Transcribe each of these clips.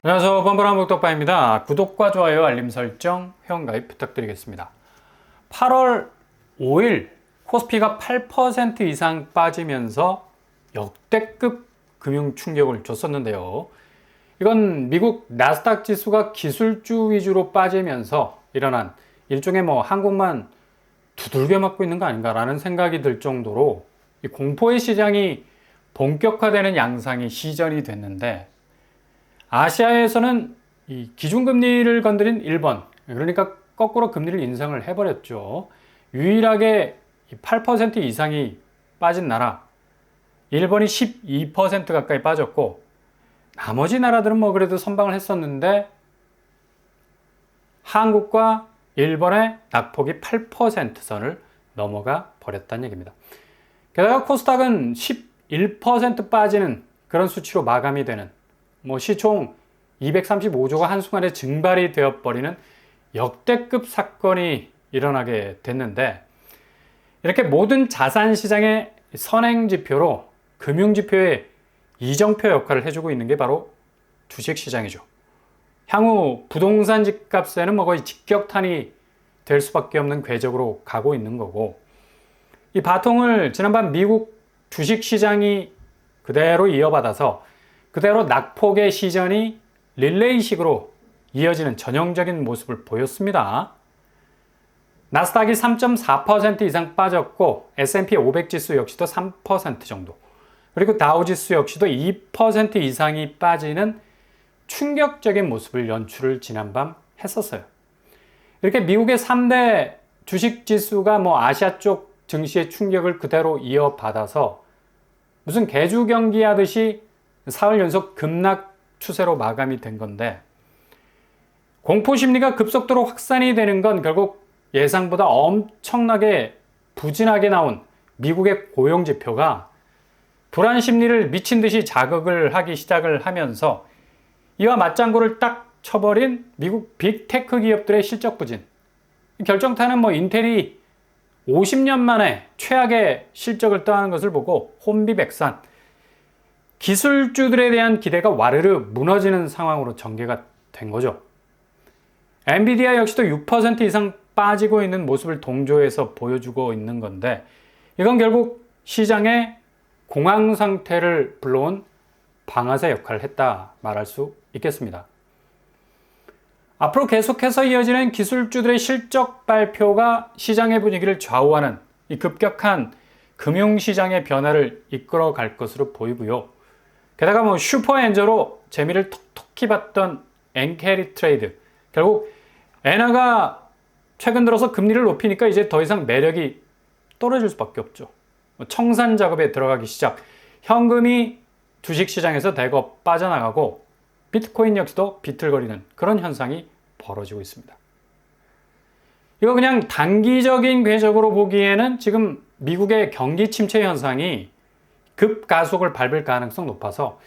안녕하세요. 뻔뻔한 목독바입니다. 구독과 좋아요, 알림 설정, 회원가입 부탁드리겠습니다. 8월 5일 코스피가 8% 이상 빠지면서 역대급 금융 충격을 줬었는데요. 이건 미국 나스닥 지수가 기술주 위주로 빠지면서 일어난 일종의 한국만 두들겨 맞고 있는 거 아닌가라는 생각이 들 정도로 이 공포의 시장이 본격화되는 양상이 시전이 됐는데, 아시아에서는 이 기준금리를 건드린 일본, 그러니까 거꾸로 금리를 인상을 해버렸죠. 유일하게 8% 이상이 빠진 나라, 일본이 12% 가까이 빠졌고, 나머지 나라들은 그래도 선방을 했었는데, 한국과 일본의 낙폭이 8% 선을 넘어가 버렸다는 얘기입니다. 게다가 코스닥은 11% 빠지는 그런 수치로 마감이 되는, 시총 235조가 한순간에 증발이 되어버리는 역대급 사건이 일어나게 됐는데, 이렇게 모든 자산시장의 선행지표로 금융지표의 이정표 역할을 해주고 있는 게 바로 주식시장이죠. 향후 부동산 집값에는 거의 직격탄이 될 수밖에 없는 궤적으로 가고 있는 거고, 이 바통을 지난번 미국 주식시장이 그대로 이어받아서 그대로 낙폭의 시전이 릴레이식으로 이어지는 전형적인 모습을 보였습니다. 나스닥이 3.4% 이상 빠졌고, S&P 500 지수 역시도 3% 정도, 그리고 다우 지수 역시도 2% 이상이 빠지는 충격적인 모습을 연출을 지난밤 했었어요. 이렇게 미국의 3대 주식 지수가 아시아 쪽 증시의 충격을 그대로 이어받아서 무슨 개주 경기 하듯이 사흘 연속 급락 추세로 마감이 된 건데, 공포 심리가 급속도로 확산이 되는 건 결국 예상보다 엄청나게 부진하게 나온 미국의 고용 지표가 불안 심리를 미친 듯이 자극을 하기 시작을 하면서 이와 맞장구를 딱 쳐버린 미국 빅테크 기업들의 실적 부진. 결정타는 인텔이 50년 만에 최악의 실적을 떠하는 것을 보고 혼비백산, 기술주들에 대한 기대가 와르르 무너지는 상황으로 전개가 된 거죠. 엔비디아 역시도 6% 이상 빠지고 있는 모습을 동조해서 보여주고 있는 건데, 이건 결국 시장의 공황 상태를 불러온 방아쇠 역할을 했다 말할 수 있겠습니다. 앞으로 계속해서 이어지는 기술주들의 실적 발표가 시장의 분위기를 좌우하는 이 급격한 금융시장의 변화를 이끌어 갈 것으로 보이고요. 게다가 슈퍼엔저로 재미를 톡톡히 봤던 엔캐리 트레이드, 결국 엔화가 최근 들어서 금리를 높이니까 이제 더 이상 매력이 떨어질 수밖에 없죠. 청산 작업에 들어가기 시작, 현금이 주식시장에서 대거 빠져나가고 비트코인 역시도 비틀거리는 그런 현상이 벌어지고 있습니다. 이거 그냥 단기적인 궤적으로 보기에는 지금 미국의 경기 침체 현상이 급가속을 밟을 가능성 높아서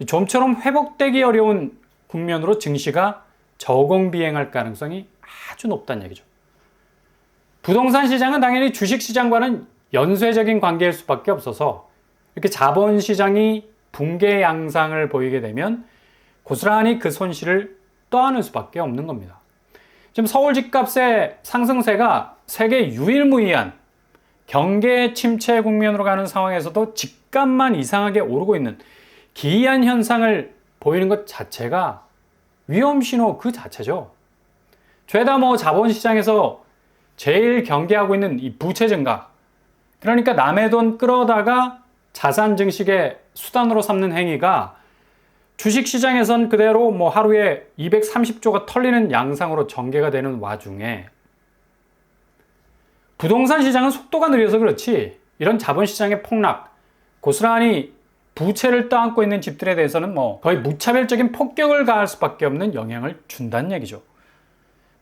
좀처럼 회복되기 어려운 국면으로 증시가 저공비행할 가능성이 아주 높다는 얘기죠. 부동산 시장은 당연히 주식시장과는 연쇄적인 관계일 수밖에 없어서 이렇게 자본시장이 붕괴 양상을 보이게 되면 고스란히 그 손실을 떠안을 수밖에 없는 겁니다. 지금 서울 집값의 상승세가 세계 유일무이한 경계 침체 국면으로 가는 상황에서도 집값만 이상하게 오르고 있는 기이한 현상을 보이는 것 자체가 위험신호 그 자체죠. 죄다 자본시장에서 제일 경계하고 있는 이 부채 증가, 그러니까 남의 돈 끌어다가 자산 증식의 수단으로 삼는 행위가 주식시장에선 그대로 하루에 230조가 털리는 양상으로 전개가 되는 와중에, 부동산 시장은 속도가 느려서 그렇지 이런 자본시장의 폭락, 고스란히 부채를 떠안고 있는 집들에 대해서는 거의 무차별적인 폭격을 가할 수밖에 없는 영향을 준다는 얘기죠.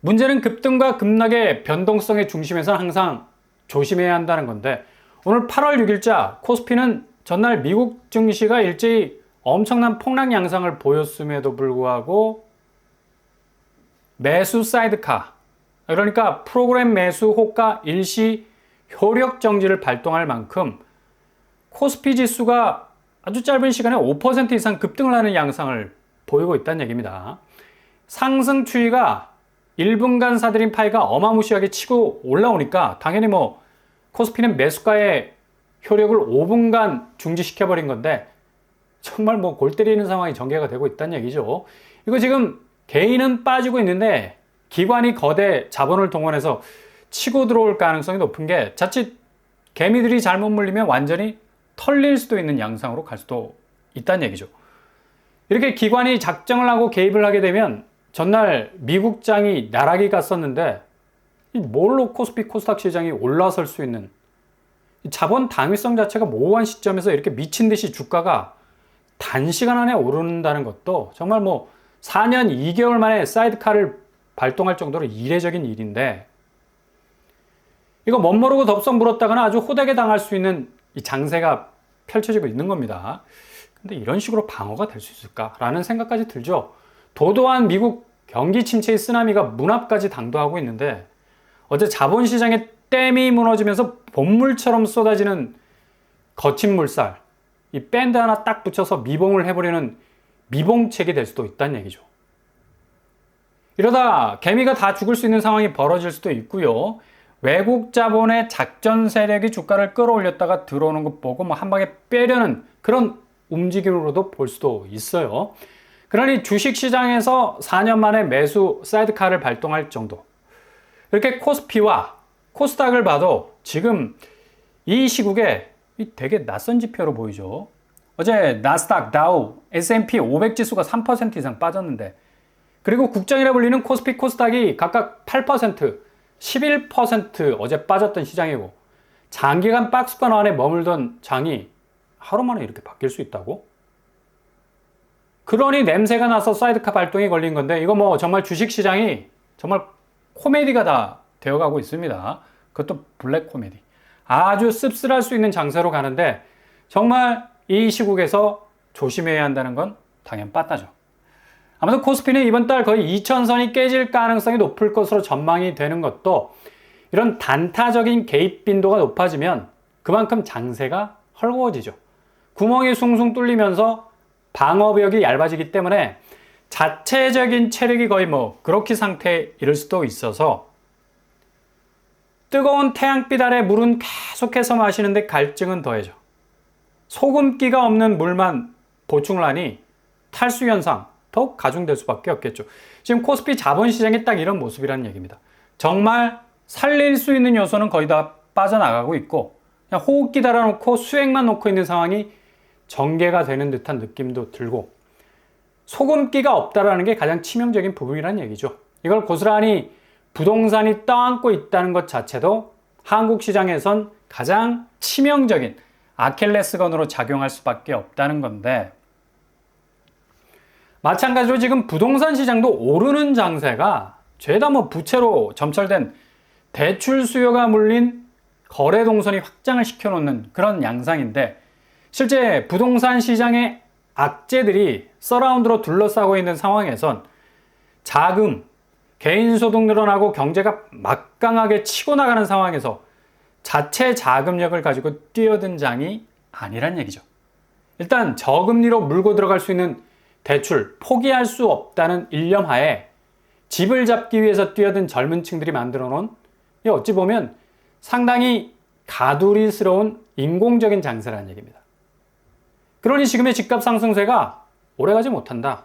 문제는 급등과 급락의 변동성의 중심에서는 항상 조심해야 한다는 건데, 오늘 8월 6일자 코스피는 전날 미국 증시가 일제히 엄청난 폭락 양상을 보였음에도 불구하고 매수 사이드카, 그러니까 프로그램 매수 호가 일시 효력 정지를 발동할 만큼 코스피 지수가 아주 짧은 시간에 5% 이상 급등을 하는 양상을 보이고 있다는 얘기입니다. 상승 추이가 1분간 사들인 파이가 어마무시하게 치고 올라오니까 당연히 뭐 코스피는 매수가의 효력을 5분간 중지시켜버린 건데 정말 뭐 골 때리는 상황이 전개가 되고 있다는 얘기죠. 이거 지금 개인은 빠지고 있는데 기관이 거대 자본을 동원해서 치고 들어올 가능성이 높은 게 자칫 개미들이 잘못 물리면 완전히 털릴 수도 있는 양상으로 갈 수도 있다는 얘기죠. 이렇게 기관이 작정을 하고 개입을 하게 되면 전날 미국장이 나락이 갔었는데 뭘로 코스피 코스닥 시장이 올라설 수 있는 자본 당위성 자체가 모호한 시점에서 이렇게 미친 듯이 주가가 단시간 안에 오른다는 것도 정말 뭐 4년 2개월 만에 사이드카를 발동할 정도로 이례적인 일인데 이거 멋모르고 덥석 물었다가는 아주 호되게 당할 수 있는 이 장세가 펼쳐지고 있는 겁니다. 근데 이런 식으로 방어가 될 수 있을까라는 생각까지 들죠. 도도한 미국 경기 침체의 쓰나미가 문 앞까지 당도하고 있는데 어제 자본시장의 댐이 무너지면서 본물처럼 쏟아지는 거친 물살, 이 밴드 하나 딱 붙여서 미봉을 해버리는 미봉책이 될 수도 있다는 얘기죠. 이러다 개미가 다 죽을 수 있는 상황이 벌어질 수도 있고요. 외국 자본의 작전 세력이 주가를 끌어올렸다가 들어오는 것 보고 뭐 한 방에 빼려는 그런 움직임으로도 볼 수도 있어요. 그러니 주식시장에서 4년 만에 매수 사이드카를 발동할 정도. 이렇게 코스피와 코스닥을 봐도 지금 이 시국에 되게 낯선 지표로 보이죠. 어제 나스닥, 다우, S&P 500 지수가 3% 이상 빠졌는데 그리고 국장이라 불리는 코스피, 코스닥이 각각 8%, 11% 어제 빠졌던 시장이고 장기간 박스권 안에 머물던 장이 하루 만에 이렇게 바뀔 수 있다고? 그러니 냄새가 나서 사이드카 발동이 걸린 건데 이거 뭐 정말 주식시장이 정말 코미디가 다 되어가고 있습니다. 그것도 블랙 코미디. 아주 씁쓸할 수 있는 장세로 가는데 정말 이 시국에서 조심해야 한다는 건 당연 빠따죠. 아무튼 코스피는 이번 달 거의 2000선이 깨질 가능성이 높을 것으로 전망이 되는 것도 이런 단타적인 개입 빈도가 높아지면 그만큼 장세가 헐거워지죠. 구멍이 숭숭 뚫리면서 방어벽이 얇아지기 때문에 자체적인 체력이 거의 뭐 그렇게 상태에 이를 수도 있어서 뜨거운 태양빛 아래 물은 계속해서 마시는데 갈증은 더해져. 소금기가 없는 물만 보충을 하니 탈수 현상 더욱 가중될 수밖에 없겠죠. 지금 코스피 자본시장이 딱 이런 모습이라는 얘기입니다. 정말 살릴 수 있는 요소는 거의 다 빠져나가고 있고 그냥 호흡기 달아놓고 수액만 놓고 있는 상황이 전개가 되는 듯한 느낌도 들고 소금기가 없다라는 게 가장 치명적인 부분이라는 얘기죠. 이걸 고스란히 부동산이 떠안고 있다는 것 자체도 한국 시장에선 가장 치명적인 아킬레스건으로 작용할 수밖에 없다는 건데 마찬가지로 지금 부동산 시장도 오르는 장세가 죄다 뭐 부채로 점철된 대출 수요가 물린 거래 동선이 확장을 시켜놓는 그런 양상인데 실제 부동산 시장의 악재들이 서라운드로 둘러싸고 있는 상황에선 자금, 개인소득 늘어나고 경제가 막강하게 치고 나가는 상황에서 자체 자금력을 가지고 뛰어든 장이 아니란 얘기죠. 일단 저금리로 물고 들어갈 수 있는 대출 포기할 수 없다는 일념하에 집을 잡기 위해서 뛰어든 젊은 층들이 만들어 놓은 어찌 보면 상당히 가두리스러운 인공적인 장세라는 얘기입니다. 그러니 지금의 집값 상승세가 오래가지 못한다.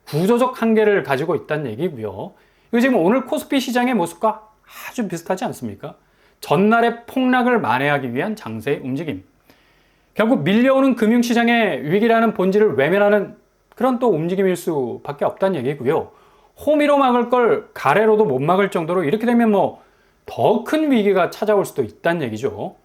구조적 한계를 가지고 있다는 얘기고요. 이거 지금 오늘 코스피 시장의 모습과 아주 비슷하지 않습니까? 전날의 폭락을 만회하기 위한 장세의 움직임. 결국 밀려오는 금융시장의 위기라는 본질을 외면하는 그런 또 움직임일 수밖에 없다는 얘기고요. 호미로 막을 걸 가래로도 못 막을 정도로 이렇게 되면 뭐 더 큰 위기가 찾아올 수도 있다는 얘기죠.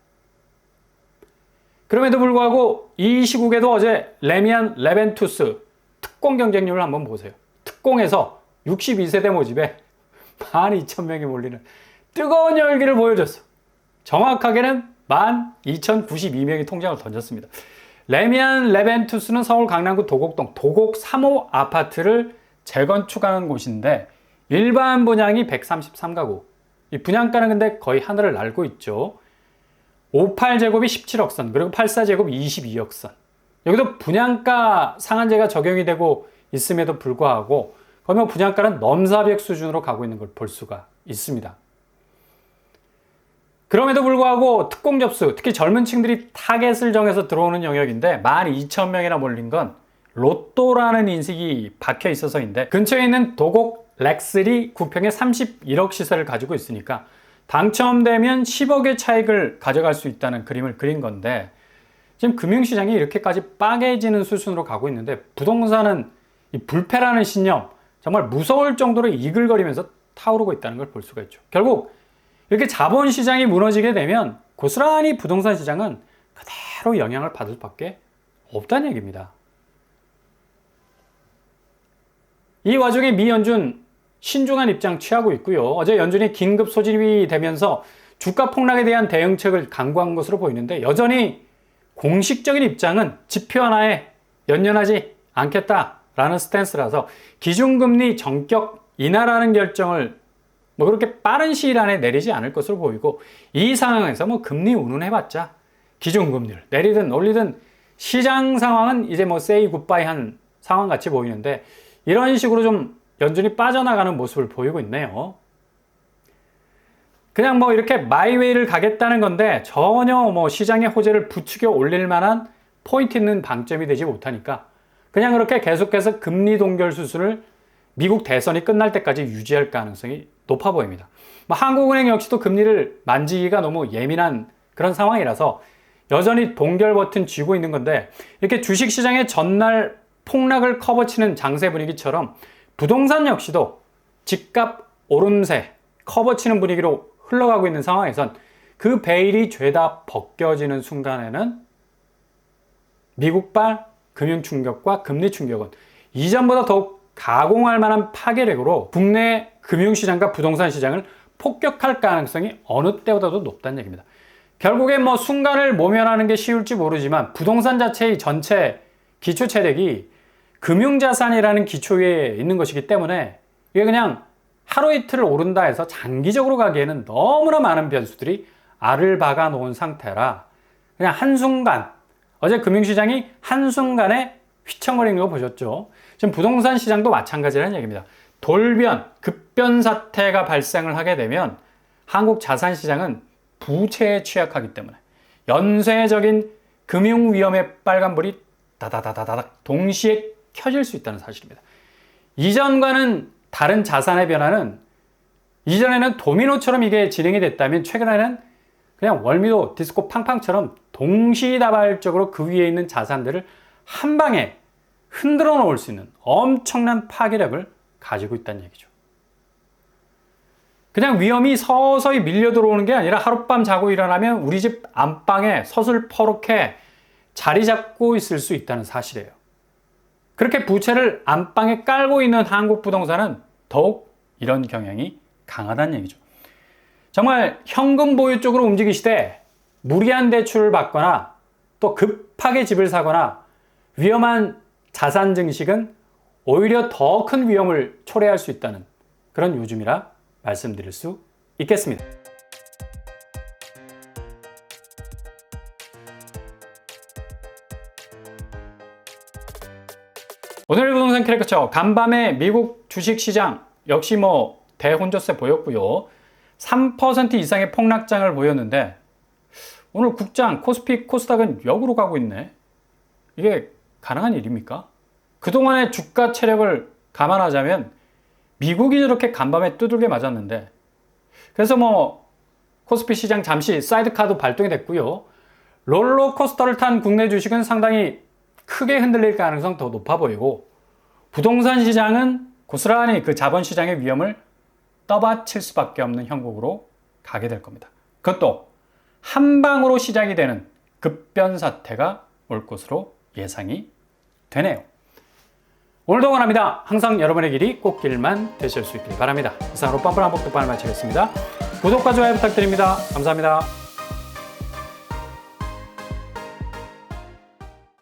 그럼에도 불구하고 이 시국에도 어제 레미안 레벤투스 특공 경쟁률을 한번 보세요. 특공에서 62세대 모집에 12,000명이 몰리는 뜨거운 열기를 보여줬어. 정확하게는 12,092명이 통장을 던졌습니다. 레미안 레벤투스는 서울 강남구 도곡동 도곡 3호 아파트를 재건축하는 곳인데 일반 분양이 133가구. 이 분양가는 근데 거의 하늘을 날고 있죠. 58제곱이 17억 선, 그리고 84제곱 22억 선. 여기도 분양가 상한제가 적용이 되고 있음에도 불구하고 거의 뭐 분양가는 넘사벽 수준으로 가고 있는 걸 볼 수가 있습니다. 그럼에도 불구하고 특공 접수, 특히 젊은 층들이 타겟을 정해서 들어오는 영역인데 12,000명이나 몰린 건 로또라는 인식이 박혀 있어서인데, 근처에 있는 도곡 렉스리 9평에 31억 시세를 가지고 있으니까 당첨되면 10억의 차익을 가져갈 수 있다는 그림을 그린 건데, 지금 금융시장이 이렇게까지 빠개지는 수순으로 가고 있는데 부동산은 이 불패라는 신념, 정말 무서울 정도로 이글거리면서 타오르고 있다는 걸 볼 수가 있죠. 결국 이렇게 자본시장이 무너지게 되면 고스란히 부동산 시장은 그대로 영향을 받을 수밖에 없다는 얘기입니다. 이 와중에 미 연준 신중한 입장 취하고 있고요. 어제 연준이 긴급 소집이 되면서 주가 폭락에 대한 대응책을 강구한 것으로 보이는데, 여전히 공식적인 입장은 지표 하나에 연연하지 않겠다라는 스탠스라서 기준금리 전격 인하라는 결정을 뭐 그렇게 빠른 시일 안에 내리지 않을 것으로 보이고, 이 상황에서 뭐 금리 운운해봤자 기준금리를 내리든 올리든 시장 상황은 이제 뭐 세이 굿바이 한 상황 같이 보이는데, 이런 식으로 좀 연준이 빠져나가는 모습을 보이고 있네요. 그냥 뭐 이렇게 마이웨이를 가겠다는 건데 전혀 뭐 시장의 호재를 부추겨 올릴 만한 포인트 있는 방점이 되지 못하니까 그냥 그렇게 계속해서 금리 동결 수순을 미국 대선이 끝날 때까지 유지할 가능성이 높아 보입니다. 뭐 한국은행 역시도 금리를 만지기가 너무 예민한 그런 상황이라서 여전히 동결 버튼 쥐고 있는 건데, 이렇게 주식시장의 전날 폭락을 커버치는 장세 분위기처럼 부동산 역시도 집값 오름세 커버치는 분위기로 흘러가고 있는 상황에선 그 베일이 죄다 벗겨지는 순간에는 미국발 금융 충격과 금리 충격은 이전보다 더욱 가공할 만한 파괴력으로 국내 금융시장과 부동산 시장을 폭격할 가능성이 어느 때보다도 높다는 얘기입니다. 결국에 뭐 순간을 모면하는 게 쉬울지 모르지만 부동산 자체의 전체 기초 체력이 금융자산이라는 기초 위에 있는 것이기 때문에 이게 그냥 하루 이틀 오른다 해서 장기적으로 가기에는 너무나 많은 변수들이 알을 박아 놓은 상태라 그냥 한순간, 어제 금융시장이 한순간에 휘청거리는 거 보셨죠? 지금 부동산 시장도 마찬가지라는 얘기입니다. 돌변, 급변 사태가 발생을 하게 되면 한국 자산시장은 부채에 취약하기 때문에 연쇄적인 금융 위험의 빨간불이 다다다다닥 동시에 켜질 수 있다는 사실입니다. 이전과는 다른 자산의 변화는, 이전에는 도미노처럼 이게 진행이 됐다면 최근에는 그냥 월미도 디스코 팡팡처럼 동시다발적으로 그 위에 있는 자산들을 한 방에 흔들어 놓을 수 있는 엄청난 파괴력을 가지고 있다는 얘기죠. 그냥 위험이 서서히 밀려 들어오는 게 아니라 하룻밤 자고 일어나면 우리 집 안방에 서슬퍼렇게 자리 잡고 있을 수 있다는 사실이에요. 그렇게 부채를 안방에 깔고 있는 한국 부동산은 더욱 이런 경향이 강하다는 얘기죠. 정말 현금 보유 쪽으로 움직이시되 무리한 대출을 받거나 또 급하게 집을 사거나 위험한 자산 증식은 오히려 더 큰 위험을 초래할 수 있다는 그런 요즘이라 말씀드릴 수 있겠습니다. 오늘 부동산 캐릭터처 간밤에 미국 주식시장 역시 뭐 대혼조세 보였고요. 3% 이상의 폭락장을 보였는데 오늘 국장 코스피 코스닥은 역으로 가고 있네. 이게 가능한 일입니까? 그동안의 주가 체력을 감안하자면 미국이 저렇게 간밤에 두들겨 맞았는데, 그래서 뭐 코스피 시장 잠시 사이드카도 발동이 됐고요. 롤러코스터를 탄 국내 주식은 상당히 크게 흔들릴 가능성 더 높아 보이고, 부동산 시장은 고스란히 그 자본시장의 위험을 떠받칠 수밖에 없는 형국으로 가게 될 겁니다. 그것도 한 방으로 시작이 되는 급변 사태가 올 것으로 예상이 되네요. 오늘도 원합니다. 항상 여러분의 길이 꽃길만 되실 수 있길 바랍니다. 이상으로 뻔뻔한 복덕반을 마치겠습니다. 구독과 좋아요 부탁드립니다. 감사합니다.